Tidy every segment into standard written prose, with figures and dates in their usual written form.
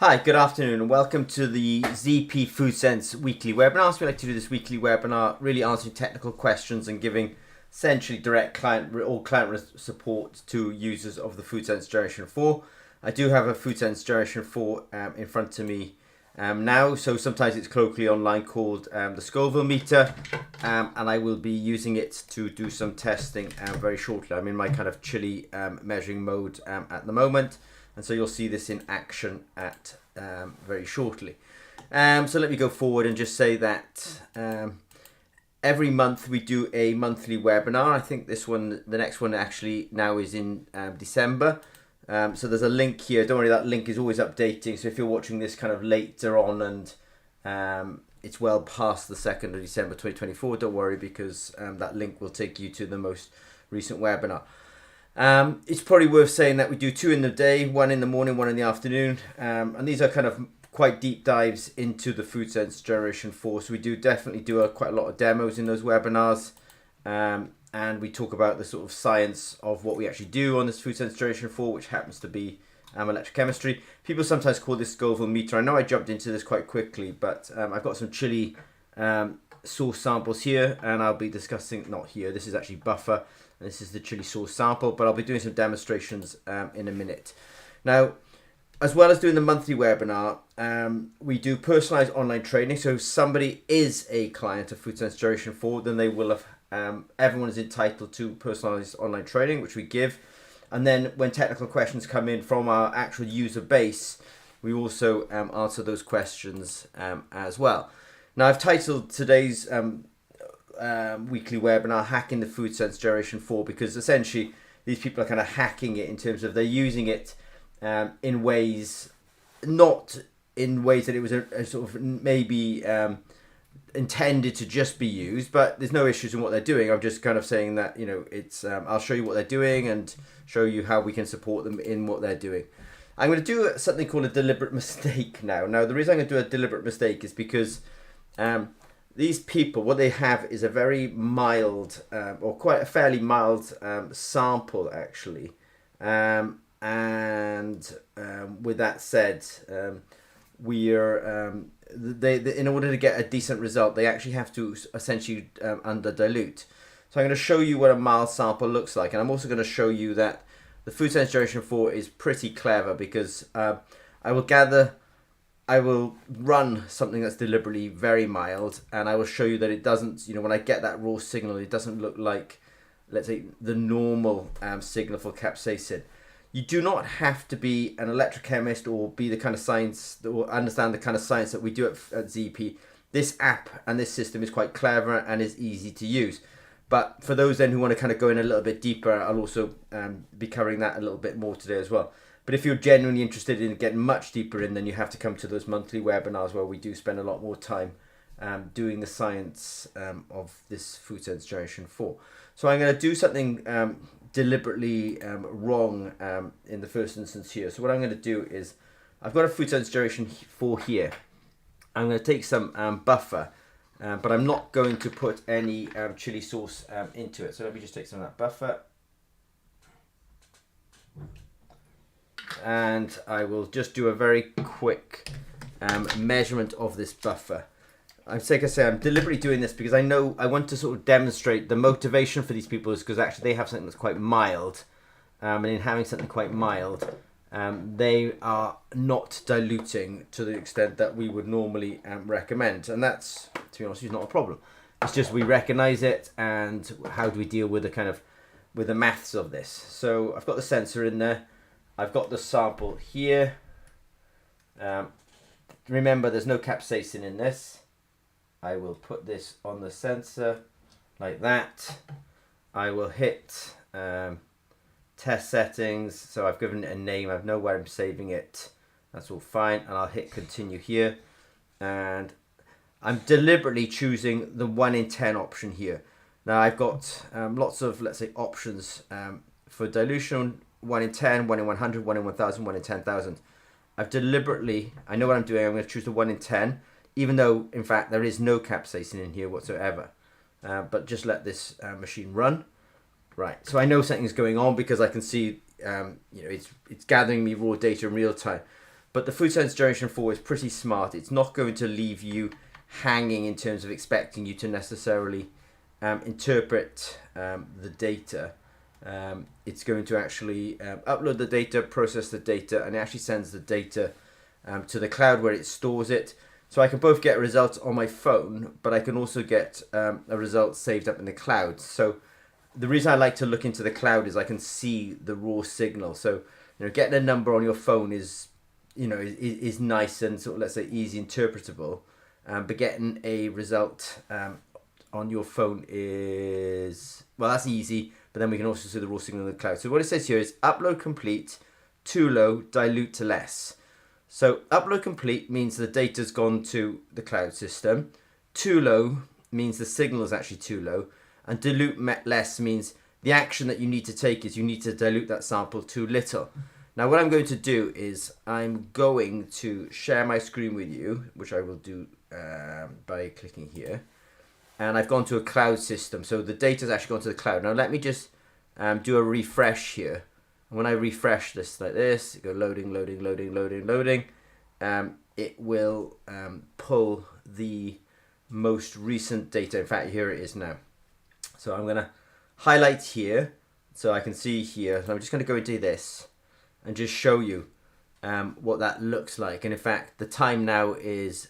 Hi, good afternoon and welcome to the ZP FoodSense weekly webinar. So we like to do this weekly webinar really answering technical questions and giving essentially direct client support to users of the FoodSense Generation 4. I do have a FoodSense Generation 4 in front of me now, so sometimes it's colloquially online called the Scoville meter, and I will be using it to do some testing very shortly. I'm in my kind of chilly measuring mode at the moment. And so you'll see this in action at very shortly. So let me go forward and just say that every month we do a monthly webinar. I think the next one actually now is in December. So there's a link here. Don't worry, that link is always updating. So if you're watching this kind of later on and it's well past the 2nd of December 2024, don't worry, because that link will take you to the most recent webinar. It's probably worth saying that we do 2 in the day, 1 in the morning, 1 in the afternoon, and these are kind of quite deep dives into the FoodSense Generation 4. So we do definitely do quite a lot of demos in those webinars, and we talk about the sort of science of what we actually do on this FoodSense Generation 4, which happens to be electrochemistry. People sometimes call this Scoville meter. I know I jumped into this quite quickly, but I've got some chili source samples here, and I'll be discussing, not here, this is actually buffer. This is the chili sauce sample, but I'll be doing some demonstrations in a minute. Now, as well as doing the monthly webinar, we do personalized online training. So if somebody is a client of FoodSense Generation 4, then they will have, everyone is entitled to personalized online training, which we give. And then when technical questions come in from our actual user base, we also answer those questions as well. Now, I've titled today's weekly webinar hacking the FoodSense Generation 4, because essentially these people are kind of hacking it in terms of they're using it in ways, not in ways that it was a sort of maybe intended to just be used, but there's no issues in what they're doing. I'm just kind of saying that, you know, it's I'll show you what they're doing and show you how we can support them in what they're doing. I'm going to do something called a deliberate mistake now. Now, the reason I'm going to do a deliberate mistake is because these people, what they have is a very mild, or quite a fairly mild sample, actually. And with that said, in order to get a decent result, they actually have to essentially under dilute. So I'm going to show you what a mild sample looks like, and I'm also going to show you that the FoodSense Generation 4 is pretty clever, because I will run something that's deliberately very mild, and I will show you that it doesn't, you know, when I get that raw signal, it doesn't look like, let's say, the normal signal for capsaicin. You do not have to be an electrochemist or be the kind of science, or understand the kind of science that we do at ZP. This app and this system is quite clever and is easy to use. But for those then who want to kind of go in a little bit deeper, I'll also be covering that a little bit more today as well. But if you're genuinely interested in getting much deeper in, then you have to come to those monthly webinars where we do spend a lot more time doing the science of this FoodSense Generation 4. So I'm going to do something deliberately wrong in the first instance here. So what I'm going to do is, I've got a FoodSense Generation 4 here. I'm going to take some buffer, but I'm not going to put any chili sauce into it. So let me just take some of that buffer. And I will just do a very quick measurement of this buffer. Like I say, I'm deliberately doing this because I know I want to sort of demonstrate the motivation for these people is because actually they have something that's quite mild, and in having something quite mild, they are not diluting to the extent that we would normally recommend, and that's, to be honest, is not a problem. It's just we recognize it, and how do we deal with the maths of this? So I've got the sensor in there. I've got the sample here. Remember, there's no capsaicin in this. I will put this on the sensor like that. I will hit test settings. So I've given it a name. I know where I'm saving it. That's all fine. And I'll hit continue here. And I'm deliberately choosing the 1 in 10 option here. Now I've got lots of, let's say, options for dilution. 1 in 10, 1 in 100, 1 in 1000, 1 in 10,000. I've deliberately, I know what I'm doing, I'm going to choose the 1 in 10, even though, in fact, there is no capsaicin in here whatsoever. But just let this machine run. Right, so I know something's going on because I can see, it's gathering me raw data in real time. But the FoodSense Generation 4 is pretty smart. It's not going to leave you hanging in terms of expecting you to necessarily interpret the data. It's going to actually upload the data, process the data, and it actually sends the data to the cloud where it stores it. So I can both get results on my phone, but I can also get a result saved up in the cloud. So the reason I like to look into the cloud is I can see the raw signal. So getting a number on your phone is is nice and sort of, let's say, easy interpretable, but getting a result on your phone is, well, that's easy, but then we can also see the raw signal in the cloud. So what it says here is upload complete, too low, dilute to less. So upload complete means the data's gone to the cloud system. Too low means the signal is actually too low. And dilute less means the action that you need to take is you need to dilute that sample too little. Now what I'm going to do is I'm going to share my screen with you, which I will do by clicking here. And I've gone to a cloud system. So the data's actually gone to the cloud. Now let me just do a refresh here. And when I refresh this like this, go loading, loading, loading, loading, loading, it will pull the most recent data. In fact, here it is now. So I'm going to highlight here so I can see here. So I'm just going to go into this and just show you what that looks like. And in fact, the time now is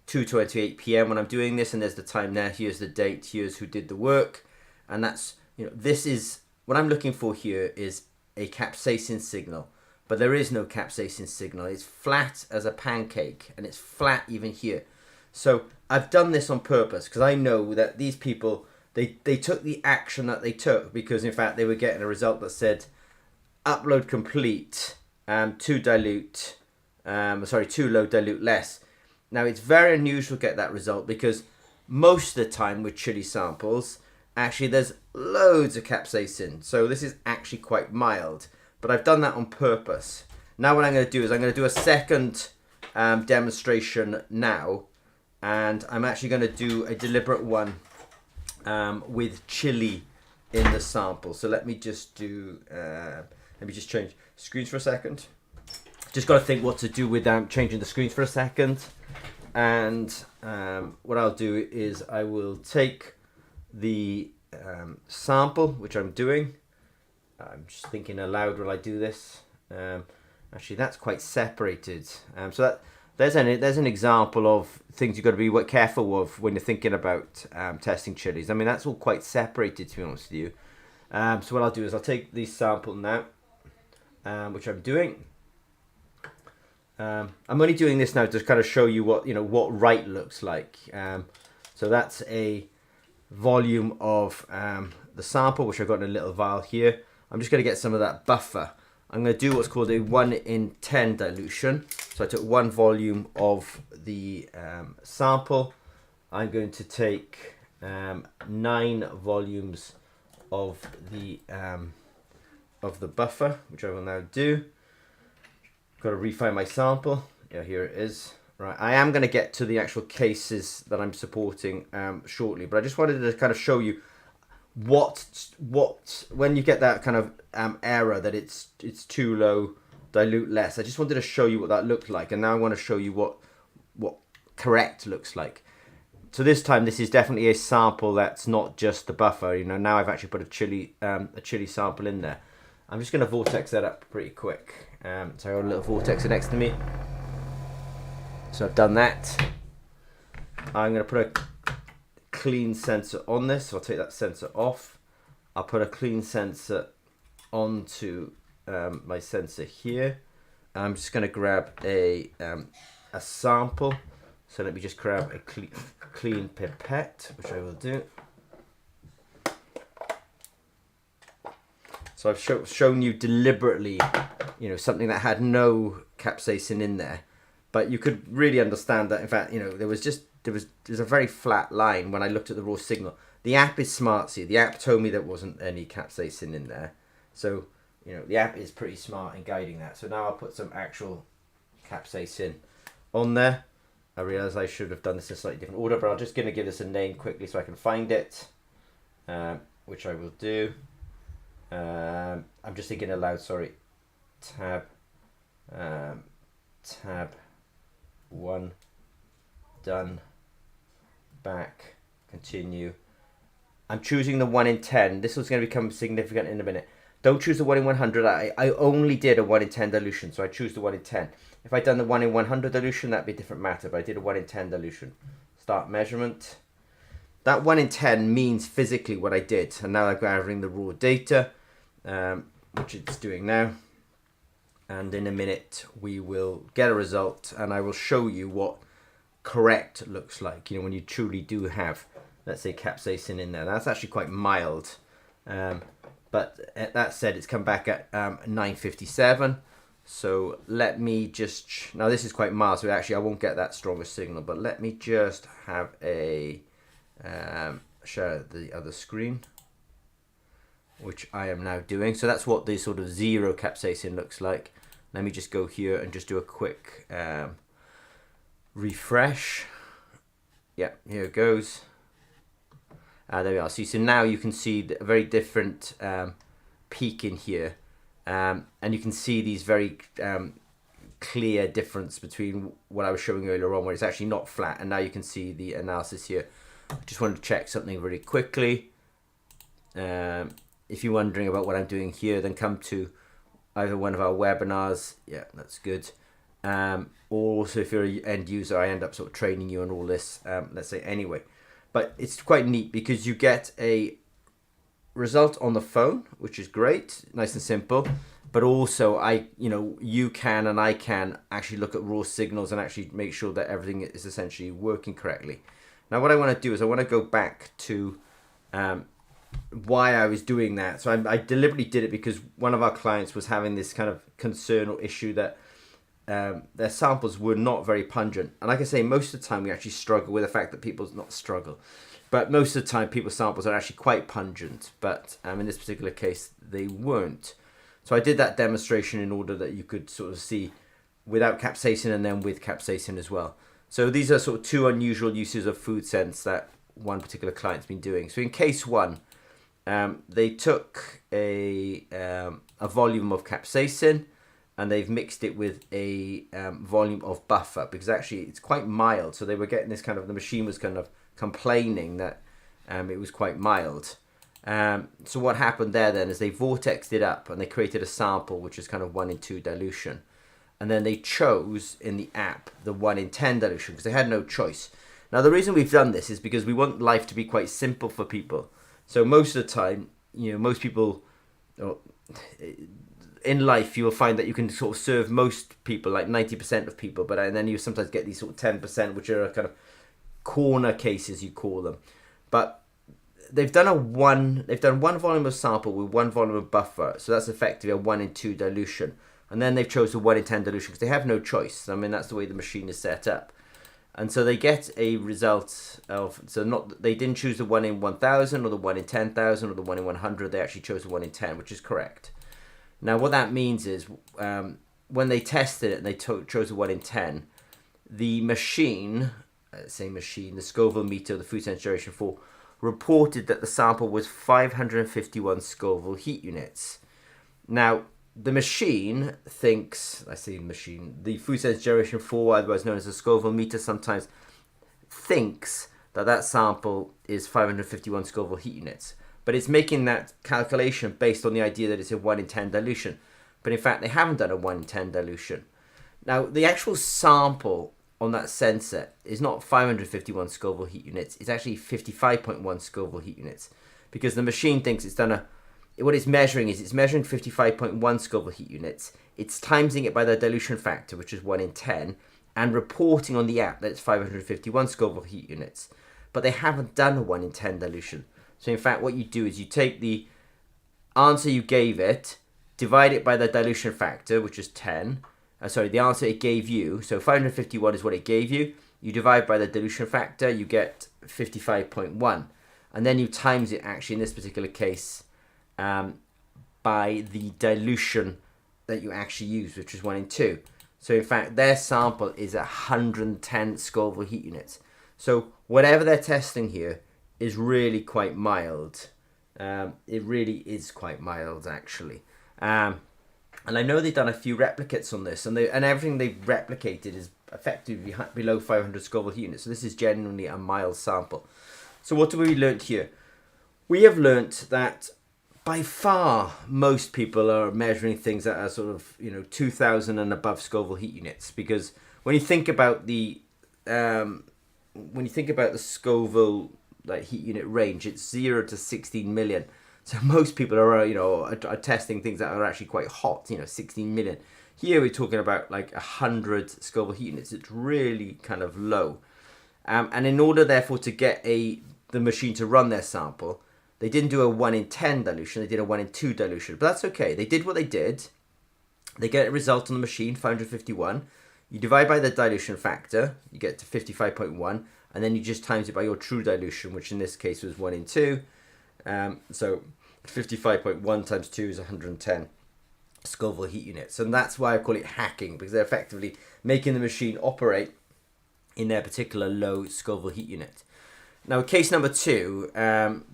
2:28 p.m. when I'm doing this, and there's the time there. Here's the date. Here's who did the work, and that's this is what I'm looking for here is a capsaicin signal, but there is no capsaicin signal. It's flat as a pancake, and it's flat even here. So I've done this on purpose because I know that these people they took the action that they took because in fact they were getting a result that said upload complete, too low, dilute less. Now it's very unusual to get that result because most of the time with chili samples, actually there's loads of capsaicin. So this is actually quite mild, but I've done that on purpose. Now what I'm going to do is I'm going to do a second demonstration now, and I'm actually going to do a deliberate one with chili in the sample. So let me just do, let me just change screens for a second. Just got to think what to do with changing the screens for a second. And what I'll do is I will take the sample, which I'm doing. I'm just thinking aloud while I do this. Actually, that's quite separated. So there's an example of things you've got to be careful of when you're thinking about testing chilies. I mean, that's all quite separated, to be honest with you. So what I'll do is I'll take the sample now, which I'm doing. I'm only doing this now to kind of show you what right looks like. So that's a volume of the sample, which I've got in a little vial here. I'm just going to get some of that buffer. I'm going to do what's called a 1:10 dilution. So I took 1 volume of the sample. I'm going to take 9 volumes of the buffer, which I will now do. Got to refine my sample. Yeah, here it is. Right, I am going to get to the actual cases that I'm supporting shortly, but I just wanted to kind of show you what when you get that kind of error that it's too low, dilute less. I just wanted to show you what that looked like, and now I want to show you what correct looks like. So this time, this is definitely a sample that's not just the buffer. Now I've actually put a chili sample in there. I'm just going to vortex that up pretty quick. So I've got a little vortexer next to me. So I've done that. I'm going to put a clean sensor on this. So I'll take that sensor off. I'll put a clean sensor onto my sensor here. I'm just going to grab a sample. So let me just grab a clean pipette, which I will do. So I've shown you deliberately, something that had no capsaicin in there, but you could really understand that. In fact, there was a very flat line when I looked at the raw signal. The app is smart. See, the app told me there wasn't any capsaicin in there, so the app is pretty smart in guiding that. So now I'll put some actual capsaicin on there. I realise I should have done this in a slightly different order, but I'm just going to give this a name quickly so I can find it, which I will do. I'm just thinking aloud, sorry. Tab tab 1, done, back, continue. I'm choosing the 1 in 10. This was going to become significant in a minute. Don't choose the 1 in 100. I only did a 1 in 10 dilution, so I choose the 1 in 10. If I'd done the 1 in 100 dilution, that'd be a different matter, but I did a 1 in 10 dilution. Start measurement. That 1 in 10 means physically what I did, and now I'm gathering the raw data, which it's doing now. And in a minute, we will get a result, and I will show you what correct looks like, when you truly do have, let's say, capsaicin in there. That's actually quite mild. But that said, it's come back at 957. So let me just, now this is quite mild, so actually I won't get that strong a signal, but let me just have a, share the other screen, which I am now doing. So that's what the sort of 0 capsaicin looks like. Let me just go here and just do a quick refresh. Yeah, here it goes. There we are. So now you can see a very different peak in here. And you can see these very clear difference between what I was showing earlier on, where it's actually not flat, and now you can see the analysis here. I just wanted to check something really quickly. If you're wondering about what I'm doing here, then come to either one of our webinars. Yeah, that's good. Or also if you're an end user, I end up sort of training you on all this, let's say anyway. But it's quite neat because you get a result on the phone, which is great, nice and simple. But also you can and I can actually look at raw signals and actually make sure that everything is essentially working correctly. Now what I want to do is I want to go back to why I was doing that. So I deliberately did it because one of our clients was having this kind of concern or issue that their samples were not very pungent. And like I say, most of the time we actually struggle with the fact that but most of the time people's samples are actually quite pungent. But in this particular case, they weren't. So I did that demonstration in order that you could sort of see without capsaicin and then with capsaicin as well. So these are sort of two unusual uses of FoodSense that one particular client's been doing. So in case one, they took a volume of capsaicin and they've mixed it with a volume of buffer, because actually it's quite mild. So they were getting this kind of, the machine was kind of complaining that it was quite mild. So what happened there then is they vortexed it up and they created a sample which is kind of 1 in 2 dilution. And then they chose in the app the 1 in 10 dilution because they had no choice. Now the reason we've done this is because we want life to be quite simple for people. So most of the time, most people in life, you will find that you can sort of serve most people, like 90% of people, but and then you sometimes get these sort of 10%, which are kind of corner cases, you call them. But they've done one volume of sample with 1 volume of buffer, so that's effectively a 1 in 2 dilution. And then they've chosen 1 in 10 dilution because they have no choice. I mean, that's the way the machine is set up. And so they get a result of, they didn't choose the 1 in 1,000 or the 1 in 10,000 or the 1 in 100. They actually chose the 1 in 10, which is correct. Now, what that means is when they tested it and they chose the 1 in 10, the machine, the Scoville meter, the FoodSense Generation 4, reported that the sample was 551 Scoville heat units. Now, the machine thinks, the FoodSense Generation 4, otherwise known as the Scoville meter, sometimes thinks that sample is 551 Scoville heat units. But it's making that calculation based on the idea that it's a 1 in 10 dilution. But in fact, they haven't done a 1 in 10 dilution. Now, the actual sample on that sensor is not 551 Scoville heat units. It's actually 55.1 Scoville heat units. Because the machine thinks it's done what it's measuring is it's measuring 55.1 Scoville heat units. It's timesing it by the dilution factor, which is 1 in 10, and reporting on the app that it's 551 Scoville heat units. But they haven't done a 1 in 10 dilution. So in fact, what you do is you take the answer you gave it, divide it by the dilution factor, which is 10. The answer it gave you. So 551 is what it gave you. You divide by the dilution factor, you get 55.1. And then you times it, actually, in this particular case, by the dilution that you actually use, which is 1 in 2. So in fact, their sample is 110 Scoville heat units. So whatever they're testing here is really quite mild. It really is quite mild, actually. And I know they've done a few replicates on this, and everything they've replicated is effectively below 500 Scoville heat units. So this is genuinely a mild sample. So what have we learnt here? We have learnt that by far most people are measuring things that are sort of 2,000 and above Scoville heat units, because when you think about the Scoville heat unit range, it's 0 to 16 million. So most people are testing things that are actually quite hot, 16 million. Here we're talking about like 100 Scoville heat units. It's really kind of low. And in order, therefore, to get the machine to run their sample, they didn't do a 1 in 10 dilution. They did a 1 in 2 dilution. But that's okay. They did what they did. They get a result on the machine, 551. You divide by the dilution factor. You get to 55.1. And then you just times it by your true dilution, which in this case was 1 in 2. So 55.1 times 2 is 110 Scoville heat units. And that's why I call it hacking, because they're effectively making the machine operate in their particular low Scoville heat unit. Now, case number 2,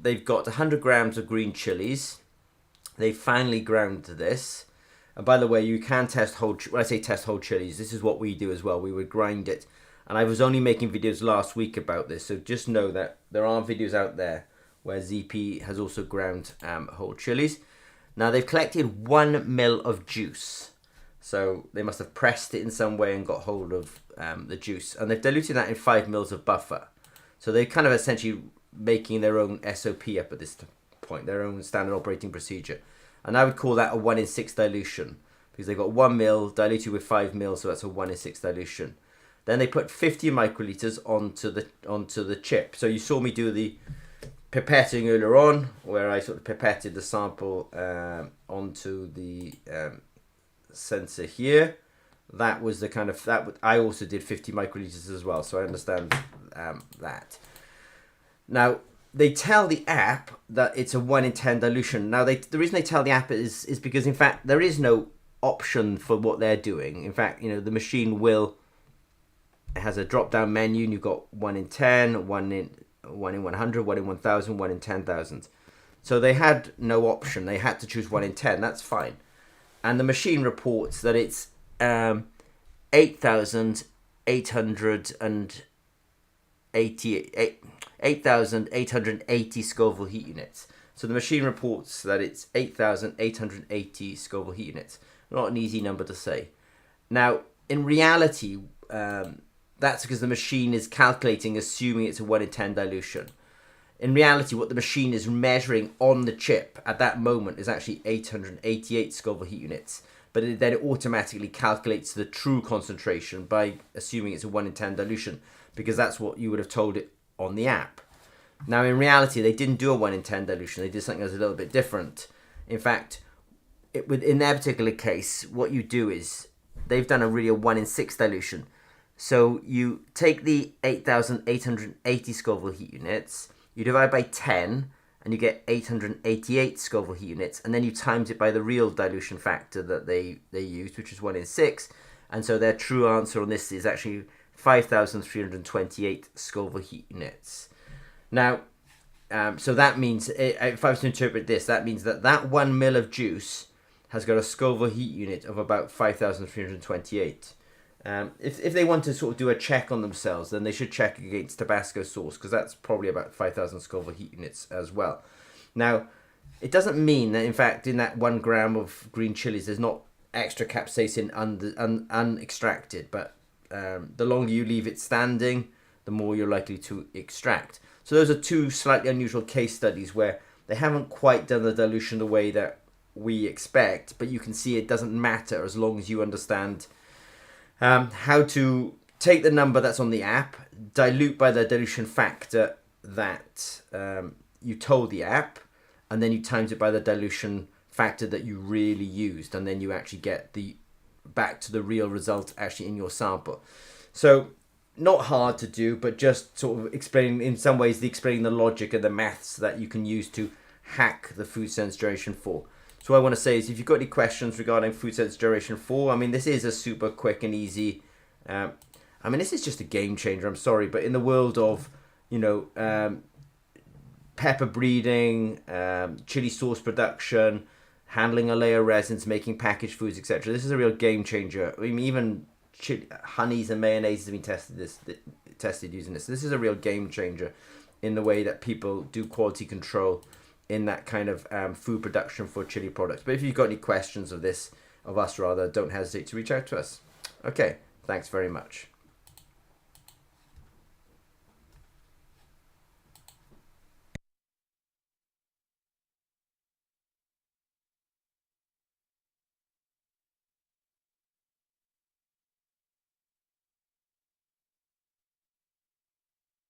they've got 100 grams of green chilies. They finely ground this. And by the way, you can test whole, when I say test whole chilies, this is what we do as well. We would grind it. And I was only making videos last week about this, so just know that there are videos out there where ZP has also ground whole chilies. Now, they've collected 1 ml of juice. So they must have pressed it in some way and got hold of the juice. And they've diluted that in 5 ml of buffer. So they're kind of essentially making their own SOP up at this point, their own standard operating procedure. And I would call that a 1 in 6 dilution, because they've got 1 ml diluted with 5 ml, so that's a 1 in 6 dilution. Then they put 50 microliters onto the chip. So you saw me do the pipetting earlier on, where I sort of pipetted the sample onto the sensor here. That was the kind of, I also did 50 microliters as well, so I understand that. Now, they tell the app that it's a 1 in 10 dilution. Now, the reason they tell the app is because, in fact, there is no option for what they're doing. In fact, the machine it has a drop-down menu, and you've got 1 in 10, 1 in 100, 1 in 1,000, 1 in 10,000. So they had no option. They had to choose 1 in 10. That's fine. And the machine reports that it's 8,880 Scoville heat units. So the machine reports that it's 8,880 Scoville heat units. Not an easy number to say. Now, in reality, that's because the machine is calculating, assuming it's a 1 in 10 dilution. In reality, what the machine is measuring on the chip at that moment is actually 888 Scoville heat units. But then it automatically calculates the true concentration by assuming it's a 1 in 10 dilution, because that's what you would have told it on the app. Now, in reality, they didn't do a 1 in 10 dilution. They did something that's a little bit different. In fact, in their particular case, what you do is they've done a 1 in 6 dilution. So you take the 8,880 Scoville heat units, you divide by 10, and you get 888 Scoville heat units, and then you times it by the real dilution factor that they used, which is 1 in 6. And so their true answer on this is actually 5,328 Scoville heat units. Now, so that means, if I was to interpret this, that means that 1 ml of juice has got a Scoville heat unit of about 5,328. If they want to sort of do a check on themselves, then they should check against Tabasco sauce, because that's probably about 5,000 Scoville heat units as well. Now, it doesn't mean that, in fact, in that 1 gram of green chilies, there's not extra capsaicin unextracted, but the longer you leave it standing, the more you're likely to extract. So those are 2 slightly unusual case studies where they haven't quite done the dilution the way that we expect, but you can see it doesn't matter as long as you understand how to take the number that's on the app, dilute by the dilution factor that you told the app, and then you times it by the dilution factor that you really used, and then you actually get back to the real result actually in your sample. So not hard to do, but just sort of explaining the logic and the maths that you can use to hack the FoodSense Generation 4. So what I want to say is, if you've got any questions regarding FoodSense Generation 4, I mean, this is a super quick and easy, this is just a game changer, I'm sorry, but in the world of, pepper breeding, chili sauce production, handling a layer of resins, making packaged foods, etc. This is a real game changer. I mean, even honeys and mayonnaise have been tested using this. This is a real game changer in the way that people do quality control in that kind of food production for chili products. But if you've got any questions of us, don't hesitate to reach out to us. Okay, thanks very much.